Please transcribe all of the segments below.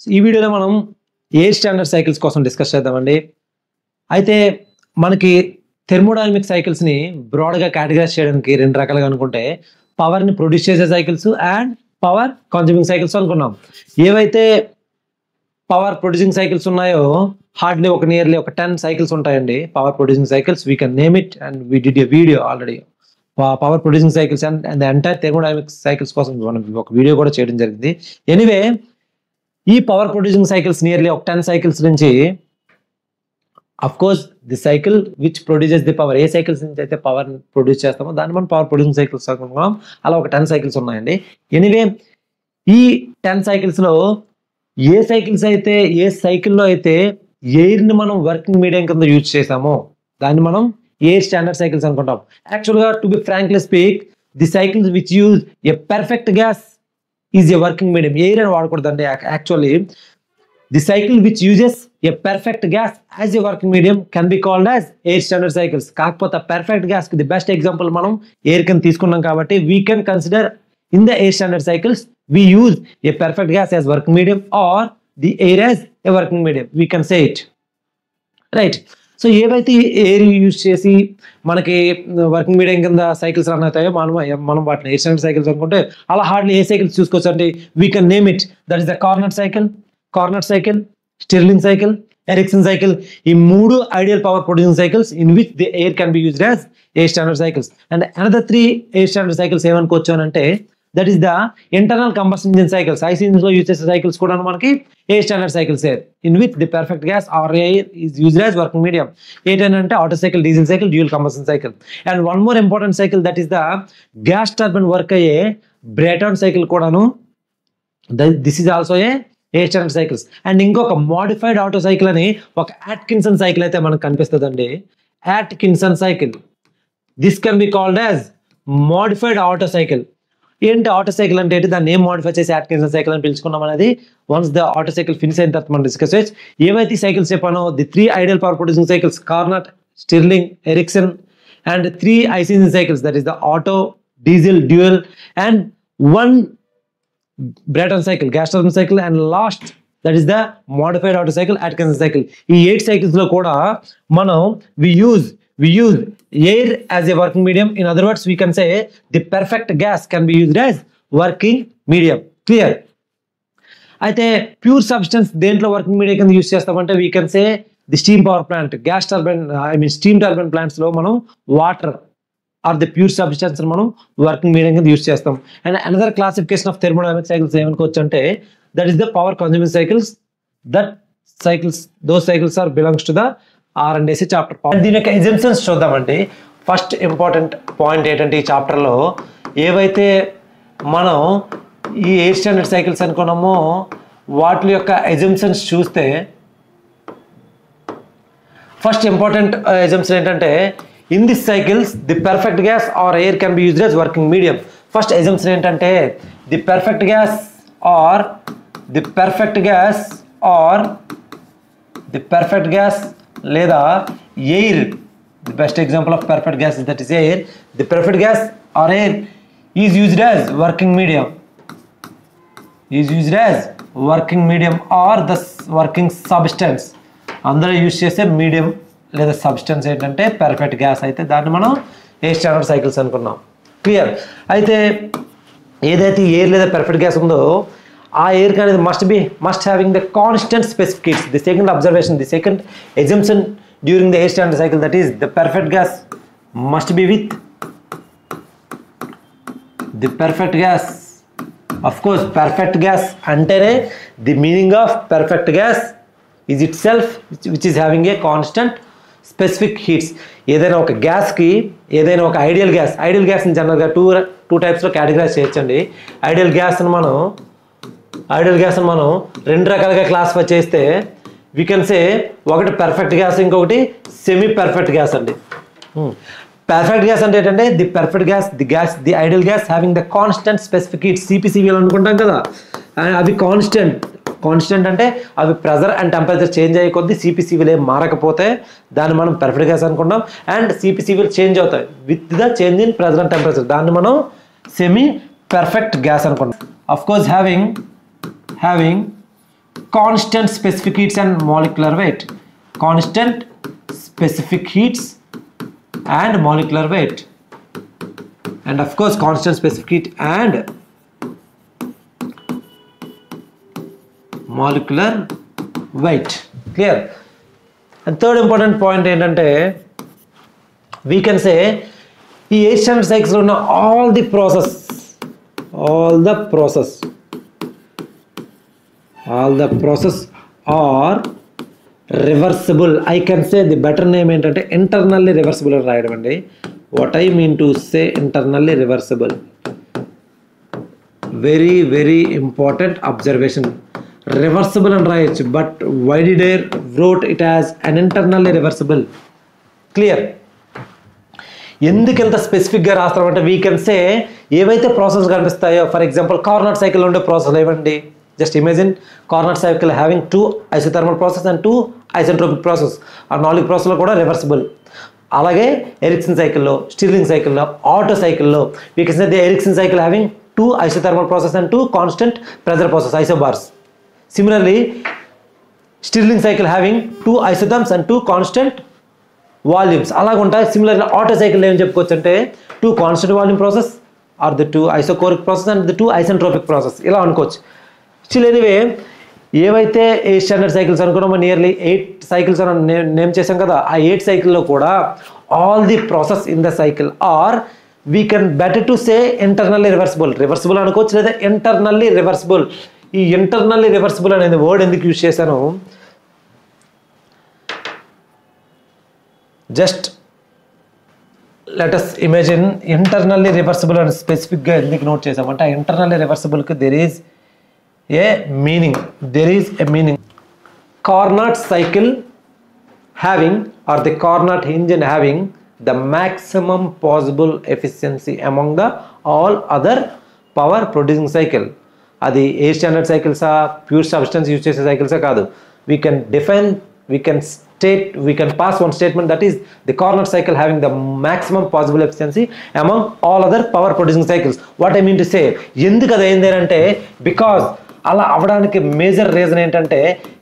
ఈ వీడియోలో మనం ఎయిర్ స్టాండర్డ్ సైకిల్స్ కోసం డిస్కస్ చేద్దామండి. అయితే మనకి థెర్మోడైనమిక్ సైకిల్స్ని బ్రాడ్గా కేటగరైజ్ చేయడానికి రెండు రకాలుగా అనుకుంటే పవర్ని ప్రొడ్యూస్ చేసే cycles and power consuming cycles అనుకున్నాం. ఏవైతే పవర్ ప్రొడ్యూసింగ్ సైకిల్స్ ఉన్నాయో హార్డ్లీ నియర్లీ ఒక 10 సైకిల్స్ ఉంటాయండి. Power producing cycles we can name it and we did a video already. Power producing cycles and the entire thermodynamic cycles కోసం మనం ఒక video కూడా చేయడం జరిగింది. ఎనీవే ఈ పవర్ ప్రొడ్యూసింగ్ సైకిల్స్ నియర్లీ ఒక 10 సైకిల్స్ నుంచి of course the cycle which produces the power, A cycles నుంచి అయితే పవర్ ప్రొడ్యూస్ చేస్తామో దాన్ని మనం పవర్ ప్రొడ్యూసింగ్ సైకిల్స్ అనుకున్నాం. అలా ఒక 10 సైకిల్స్ ఉన్నాయండి. ఎనీవే ఈ 10 సైకిల్స్లో ఏ సైకిల్లో అయితే ఎయిర్ని మనం వర్కింగ్ మీడియం కింద యూజ్ చేసామో దాన్ని మనం ఎయిర్ స్టాండర్డ్ సైకిల్స్ అనుకుంటాం. యాక్చువల్గా to be frankly speak the cycles which use a perfect gas is a working medium. Air అని వాడకూడదండి. Actually the cycle which uses a perfect gas as a working medium can be called as air standard cycles. కాకపోతే perfect gas కి the best example మనం air కింద తీసుకున్నాం కాబట్టి we can consider in the air standard cycles we use a perfect gas as working medium or the air as a working medium, we can say it right. So ఏవైతే air use చేసి మనకి working medium కింద cycles run అవుతాయో మనం వాటిని air standard cycles అనుకుంటే అలా hardly ఏ cycles చూసుకోవచ్చు అంటే we can name it. That is the Carnot cycle, Stirling cycle, Ericsson cycle. ఈ మూడు ideal power producing cycles in which the air can be used as air standard cycles. And another 3 air standard cycles ఏమనుకోవచ్చు అని అంటే that is the internal combustion engine cycles. IC engines లో use చేసే cycles కూడా మనకి air standard cycles in which the perfect gas or air is used as working medium. ఏంటంటే Otto cycle, diesel cycle, dual combustion cycle. And one more important cycle that is the gas turbine work అయ్యే Brayton cycle కూడాను. This is also a air standard cycles. And ఇంకొక modified Otto cycle అని ఒక Atkinson cycle అయితే మనకు కనిపిస్తుందండి. Atkinson cycle, this can be called as modified Otto cycle. ఏంటి Otto cycle అంటే దాన్ని ఏం మోడిఫై చేసి అట్కిన్సన్ సైకిల్ అని పిలుచుకున్నాం అనేది once the Otto cycle finish అయిన తర్వాత మనం డిస్కస్ చేయొచ్చు. ఏవైతే సైకిల్స్ చెప్పానో the 3 ideal power producing cycles Carnot, Stirling, Ericsson and 3 IC engine cycles that is the Otto, diesel, dual and 1 Brayton cycle, gas turbine cycle and last that is the modified Otto cycle, Atkinson cycle. ఈ 8 cycles లో కూడా మనం we use air as a working medium. In other words, we can say the perfect gas can be used as working medium. Clear? అయితే pure substance దేంట్లో working medium కింద use చేస్తామంటే we can say the steam power plant, gas turbine steam turbine plants లో మనం water or the pure substance మనం working medium కింద use చేస్తాం. And another classification of thermodynamic cycles ఏమనుకోవచ్చు అంటే that is the power consuming cycles. Those cycles are belongs to the R&AC chapter. దీని యొక్క examples చూద్దామండి. ఫస్ట్ ఇంపార్టెంట్ పాయింట్ ఏంటంటే ఈ చాప్టర్లో ఏవైతే మనం ఈ ఎయిర్ స్టాండర్డ్ సైకిల్స్ అనుకున్నామో వాటి యొక్క ఎగ్జాంపుల్స్ చూస్తే ఫస్ట్ ఇంపార్టెంట్ ఎగ్జాంపుల్స్ ఏంటంటే in this cycles the perfect gas or air can be used as working medium. First examples ఏంటంటే ది పర్ఫెక్ట్ గ్యాస్ లేదా air. The best example of perfect gas that is air. The perfect gas or air is used as working medium or the working substance. అందరూ use చేసే medium లేదా substance ఏంటంటే perfect gas. అయితే దాన్ని మనం air standard cycles అనుకున్నాం. Clear? అయితే ఏదైతే ఎయిర్ లేదా పర్ఫెక్ట్ గ్యాస్ ఉందో ఆ ఎయిర్ అనేది must having the constant specific heats. The second observation, the second assumption during the air standard cycle, that is the perfect gas must be with the perfect gas. Of course, perfect gas antene the meaning of perfect gas is itself which is having a constant specific heats. ఏదైనా ఒక గ్యాస్కి ఏదైనా ఒక ideal గ్యాస్ని జనరల్గా two టైప్స్లో categorise చేయొచ్చండి. Ideal గ్యాస్ని మనం 2 రకాలుగా క్లాసిఫై చేస్తే వీ కెన్ సే ఒకటి పర్ఫెక్ట్ గ్యాస్, ఇంకొకటి సెమీ పర్ఫెక్ట్ గ్యాస్ అండి. పర్ఫెక్ట్ గ్యాస్ అంటే ఏంటంటే the ideal gas having the constant specific heat, సిపిసివిలు అనుకుంటాం కదా. అవి కాన్స్టెంట్ అంటే అవి ప్రెజర్ అండ్ టెంపరేచర్ చేంజ్ అయ్యే కొద్దీ సిపిసివిలు ఏం మారకపోతే దాన్ని మనం పర్ఫెక్ట్ గ్యాస్ అనుకుంటాం. అండ్ సిపిసివిలు చేంజ్ అవుతాయి with the change in pressure and temperature, దాన్ని మనం సెమీ పర్ఫెక్ట్ గ్యాస్ అనుకుంటాం. Of course having constant specific heats and molecular weight. Constant specific heats and molecular weight. And of course constant specific heat and molecular weight. Clear? And third important point ఏంటంటే we can say ఈ 8 standard cycles ఉన్న all the process are reversible. I can say the better name ఏంటంటే internally reversible అని రాయడం అండి. What I mean to say internally reversible. Very very important observation. Reversible and right, but why did I wrote it as an internally reversible? Clear? ఎందుకు ఎంత స్పెసిఫిక్గా రాస్తామంటే we can say ఏవైతే process కనిపిస్తాయో, for example Carnot cycle ఉండే process ఏవండి, just imagine Carnot cycle having 2 isothermal process and 2 isentropic process. ఆ 4 ప్రాసెస్లో కూడా రివర్సిబుల్. అలాగే ఎరిక్సన్ సైకిల్లో, స్టిర్లింగ్ సైకిల్లో, ఆటో సైకిల్లో we can say the Ericsson cycle having 2 isothermal process and 2 constant pressure process isobars. Similarly, Stirling cycle having 2 isotherms and 2 constant volumes. అలాగా ఉంటాయి. Similarly, Otto cycle ఏం చెప్పుకోవచ్చు అంటే 2 constant volume process or the 2 isochoric process and the 2 isentropic process ఇలా అనుకోవచ్చు. Still anyway, ఏవైతే 8 standard cycles అనుకున్నామో nearly 8 cycles అని నేమ్ చేసాం కదా, ఆ 8 సైకిల్లో కూడా all the process in the cycle are we can better to say internally reversible అనుకోవచ్చు, లేదా ఇంటర్నల్లీ రివర్సిబుల్. ఈ ఇంటర్నల్లీ రివర్సిబుల్ అనేది వర్డ్ ఎందుకు యూజ్ చేశాను, just let us imagine internally reversible అని స్పెసిఫిక్గా ఎందుకు నోట్ చేసామంటే ఆ ఇంటర్నల్లీ రివర్సిబుల్కి there is a meaning. Carnot cycle having or the Carnot engine having the maximum possible efficiency among the all other power producing cycle. అది ఏ standard సైకిల్సా, pure substance use చేసే సైకిల్సా కాదు. we can pass one statement that is the Carnot cycle having the maximum possible efficiency among all other power producing cycles. What I mean to say, ఎందుకు అది అయింది అంటే because అలా అవడానికి major reason ఏంటంటే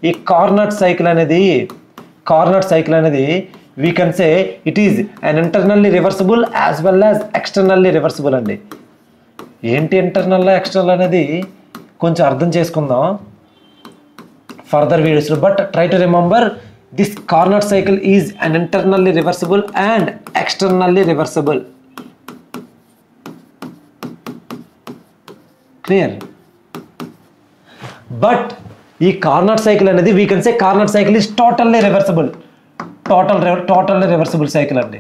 ఈ కార్నట్ సైకిల్ అనేది we can say it is an internally reversible as well as externally reversible అండి. ఏంటి ఇంటర్నల్ ఎక్స్టర్నల్ అనేది కొంచెం అర్థం చేసుకుందాం ఫర్దర్ వీడియోస్లో. But try to remember this Carnot cycle is an internally reversible and externally reversible. Clear? But ఈ Carnot cycle అనేది we can say Carnot cycle is totally reversible. Totally reversible cycle అండి.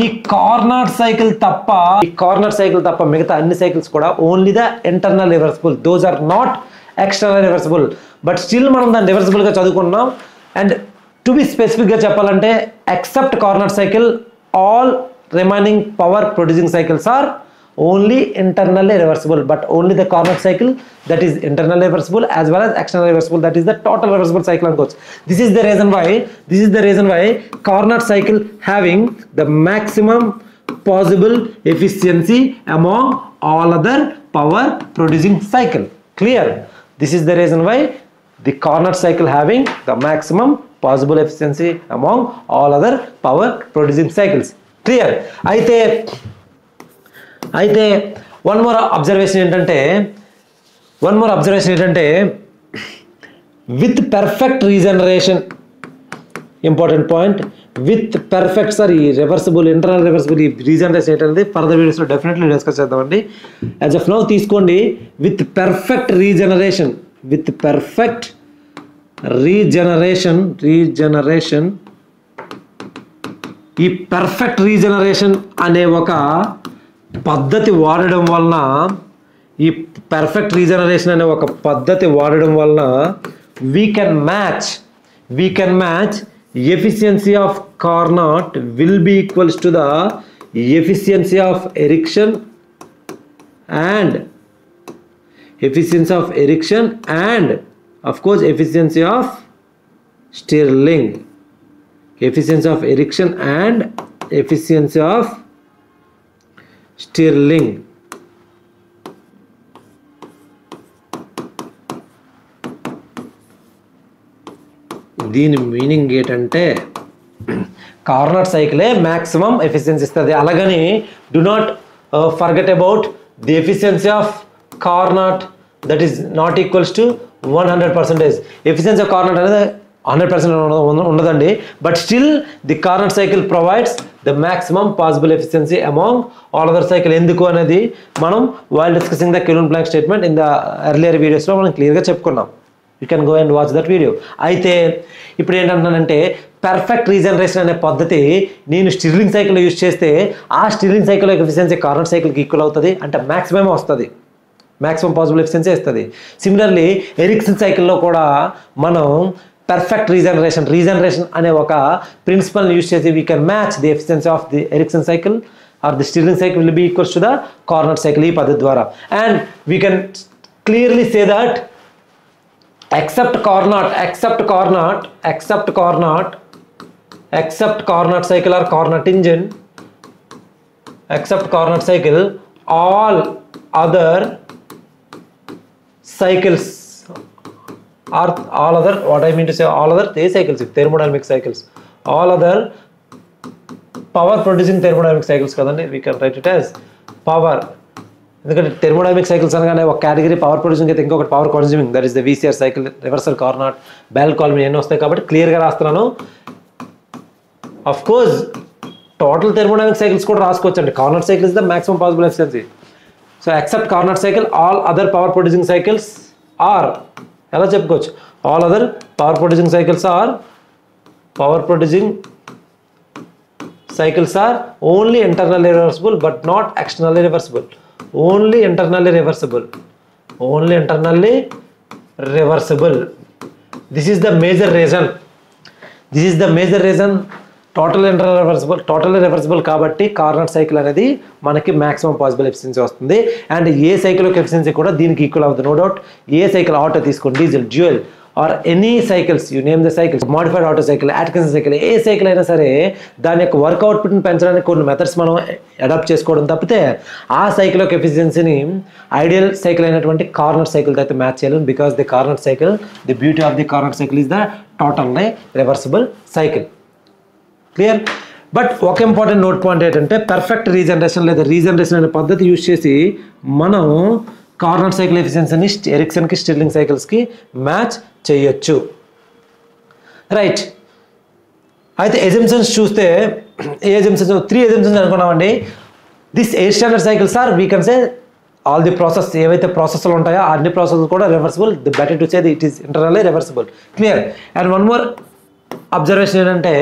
ఈ Carnot cycle తప్ప మిగతా అన్ని cycles కూడా only the internal reversible, those are not external reversible. But still మనం దాన్ని రివర్సిబుల్గా చదువుకున్నాం. అండ్ టు బి స్పెసిఫిక్గా చెప్పాలంటే except Carnot cycle all remaining power producing cycles are only internally reversible, but only the Carnot cycle that is internally reversible as well as externally reversible, that is the total reversible cycle అనుకోవచ్చు. This is the reason why Carnot cycle having the maximum possible efficiency among all other power producing cycle. Clear? This is the reason why the Carnot cycle having the maximum possible efficiency among all other power producing cycles. Clear? అయితే one more observation ఏంటంటే with perfect regeneration, important point, with perfect sir ఈ reversible internal reversible ఈ regeneration ఏంటంటే further వీడియోస్లో definitely discuss చేద్దామండి. As of now తీసుకోండి, with perfect regeneration ఈ perfect regeneration అనే ఒక పద్ధతి వాడడం వలన we can match efficiency of Carnot will be equals to the efficiency of Ericsson and of course efficiency of Stirling. దీని మీనింగ్ ఏంటంటే కార్నాట్ సైకిలే మ్యాక్సిమం ఎఫిషియన్సీ ఇస్తుంది. అలాగని do not forget about the efficiency of Carnot that is not equals to 100%. Efficiency of Carnot అనేది 100% ఉండదండి. But still the Carnot cycle provides the maximum possible efficiency among all other cycle. ఎందుకు అనేది మనం while discussing the Kelvin Planck statement in the earlier వీడియోస్లో మనం క్లియర్గా చెప్పుకున్నాం. You can go and watch that video. అయితే ఇప్పుడు ఏంటంటున్నానంటే పర్ఫెక్ట్ రీజనరేషన్ అనే పద్ధతి నేను స్టిర్లింగ్ సైకిల్ యూజ్ చేస్తే ఆ స్టిర్లింగ్ సైకిల్ యొక్క ఎఫిషియన్సీ కార్నాట్ సైకిల్కి ఈక్వల్ అవుతుంది, అంటే మ్యాక్సిమం వస్తుంది, మ్యాక్సిమం పాసిబుల్ ఎఫిషియన్సీ వస్తుంది. సిమిలర్లీ ఎరిక్సన్ సైకిల్లో కూడా మనం పర్ఫెక్ట్ రీజనరేషన్ అనే ఒక ప్రిన్సిపల్ని యూజ్ చేసి we can match the efficiency of the Ericsson cycle or the Stirling cycle will be equals to the Carnot cycle ఈ పద్ధతి ద్వారా. And we can clearly say that except Carnot cycle or Carnot engine, except Carnot cycle, all other cycles are all other, what I mean to say, all other cycles, thermodynamic cycles, all other power producing thermodynamic cycles kadandi, we can write it as power. ఎందుకంటే thermodynamic cycles అనగానే ఒక category power producing అయితే ఇంకొకటి power consuming, that is the VCR cycle, reversal Carnot, Bell Coleman ఎన్ని వస్తాయి కాబట్టి క్లియర్గా రాస్తున్నాను. Of course total thermodynamic cycles కూడా రాసుకోవచ్చు అండి. Carnot cycle is the maximum possible efficiency. So except Carnot cycle all other power producing cycles are, ఎలా చెప్పుకోవచ్చు, all other power producing cycles are only internally reversible but not externally reversible. Only internally reversible. This is the major reason. Totally reversible కాబట్టి Carnot cycle అనేది మనకి maximum possible efficiency వస్తుంది. And A cycle యొక్క efficiency కూడా దీనికి equal అవుతుంది, no doubt. ఏ cycle auto తీసుకోండి, diesel, dual or any cycles, you name the cycles, modified Otto cycle, Atkinson cycle, A cycle అయినా సరే దాని యొక్క వర్క్ అవుట్పుట్ని పెంచడానికి కొన్ని మెథడ్స్ మనం అడాప్ట్ చేసుకోవడం తప్పితే ఆ సైకిల్ యొక్క ఎఫిషియన్సీని ఐడియల్ సైకిల్ అయినటువంటి కార్నాట్ సైకిల్తో అయితే మ్యాచ్ చేయలేము. Because the Carnot cycle, the beauty of the Carnot cycle is the totally reversible cycle. Clear? But ఒక ఇంపార్టెంట్ నోట్ పాయింట్ ఏంటంటే పర్ఫెక్ట్ రీజనరేషన్ లేదా రీజనరేషన్ అనే పద్ధతి యూజ్ చేసి మనం కార్నాట్ సైకిల్ ఎఫిషియన్సీని ఎరిక్సన్కి, స్టిర్లింగ్ సైకిల్స్కి మ్యాచ్ చేయొచ్చు. రైట్. అయితే ఎజంప్షన్స్ చూస్తే ఏ ఎజంప్షన్స్, 3 ఎజంప్షన్స్ అనుకున్నామండి. This air standard cycles are we can say all the process, ఏవైతే ప్రాసెస్లు ఉంటాయో అన్ని ప్రాసెస్ కూడా reversible. The better to say it is internally reversible. Clear? And one more observation ఏంటంటే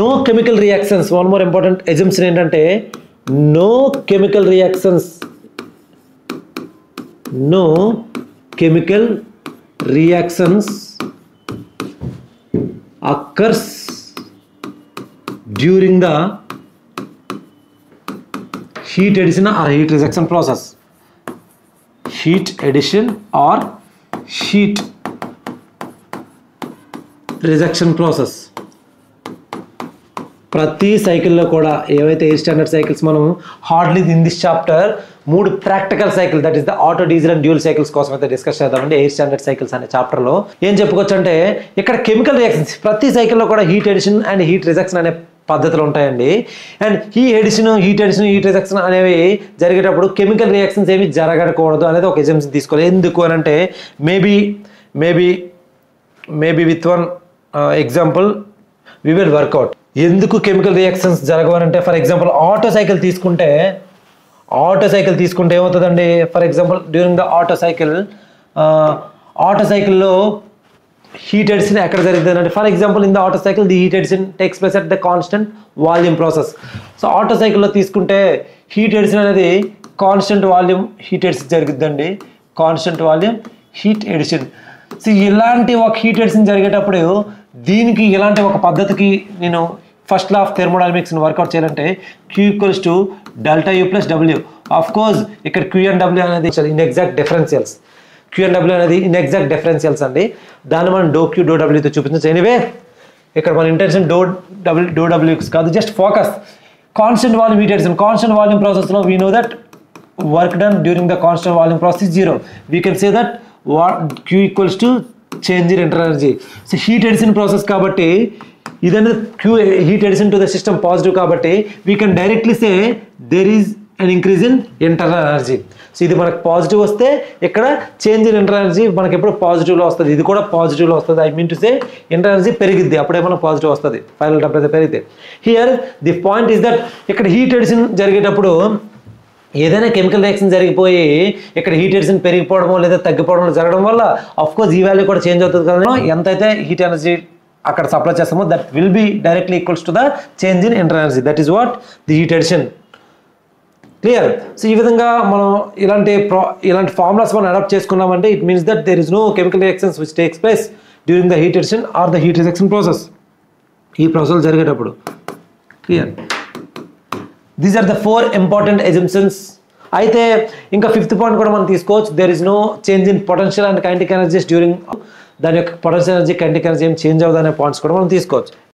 no chemical reactions. One more important assumption ఏంటంటే no chemical reactions occurs during the heat addition or heat rejection process. Heat addition or heat rejection process. ప్రతి సైకిల్లో కూడా ఏవైతే air standard cycles మనం hardly in this chapter 3 practical cycle, that is the Otto, diesel and dual cycles కోసం అయితే discuss చేద్దామండి. Air standard cycles అనే చాప్టర్లో ఏం చెప్పుకోవచ్చు అంటే ఇక్కడ కెమికల్ రియాక్షన్స్ ప్రతి సైకిల్లో కూడా heat edition and heat rejection అనే పద్ధతులు ఉంటాయండి. And heat edition, heat rejection అనేవి జరిగేటప్పుడు కెమికల్ రియాక్షన్స్ ఏమి జరగకూడదు అనేది ఒక ఎగ్జాంపుల్ తీసుకోవాలి. ఎందుకు అని అంటే maybe with one example we will work out. ఎందుకు కెమికల్ రియాక్షన్స్ జరగవనంటే ఫర్ ఎగ్జాంపుల్ ఆటో సైకిల్ తీసుకుంటే ఏమవుతుందండి? For example during the Otto సైకిల్లో హీట్ ఎడిషన్ ఎక్కడ జరుగుతుందంటే for example in the Otto cycle the heat addition takes place at the constant volume process. So Otto సైకిల్లో తీసుకుంటే heat addition అనేది constant volume heat addition జరుగుతుందండి, constant volume heat addition. So ఇలాంటి ఒక heat edition జరిగేటప్పుడు దీనికి ఇలాంటి ఒక పద్ధతికి నేను ఫస్ట్ లా ఆఫ్ థెర్మోడైనమిక్స్ని వర్కౌట్ చేయాలంటే Q equals to delta U plus W. Of course ఇక్కడ Q and W అనేది ఇన్ఎగ్జాక్ట్ డిఫరెన్షియల్స్. Q and W అనేది ఇన్ఎగ్జాక్ట్ డిఫరెన్షియల్స్ అండి. దాన్ని మనం డో Q డో Wతో చూపించవచ్చు. ఎనీవే ఇక్కడ మన ఇంటెన్షన్ డో W కాదు, just focus constant volume heat addition. Constant volume ప్రాసెస్లో we know that work done during the constant volume process 0. We can say that Q equals to change in internal energy. So heat addition process కాబట్టి ఇదనేది Q heat addition to the system positive కాబట్టి we can directly say there is and increase in internal energy. So ఇది మనకు positive వస్తే ఇక్కడ change in internal energy మనకి ఎప్పుడు పాజిటివ్లో వస్తుంది, ఇది కూడా పాజిటివ్లో వస్తుంది. I mean to say internal energy పెరిగిద్ది, అప్పుడే మనకు పాజిటివ్ వస్తుంది ఫైనల్ టెంపరేచర్ పెరిగితే. Here the point is that ఇక్కడ హీట్ ఎడిషన్ జరిగేటప్పుడు ఏదైనా కెమికల్ రియాక్షన్ జరిగిపోయి ఇక్కడ హీట్ ఎడిషన్ పెరిగిపోవడమో లేదా తగ్గిపోవడం జరగడం వల్ల ఆఫ్కోర్స్ ఈ వాల్యూ కూడా చేంజ్ అవుతుంది కదా. ఎంతైతే హీట్ ఎనర్జీ అక్కడ సప్లై చేస్తామో that will be directly equals to the change in internal energy. That is what the heat addition. Clear? So ఈ విధంగా మనం ఇలాంటి ఫార్ములాస్ మనం అడాప్ట్ చేసుకున్నామంటే it means that there is no chemical reactions which takes place during the heat addition or the heat rejection process. ఈ process జరిగేటప్పుడు clear. These are the 4 important assumptions. అయితే ఇంకా 5th పాయింట్ కూడా మనం తీసుకోవచ్చు. There is no change in potential and kinetic energies during, దాని యొక్క potential energy kinetic energy ఏం చేంజ్ అవ్వదు అనే పాయింట్స్ కూడా మనం తీసుకోవచ్చు.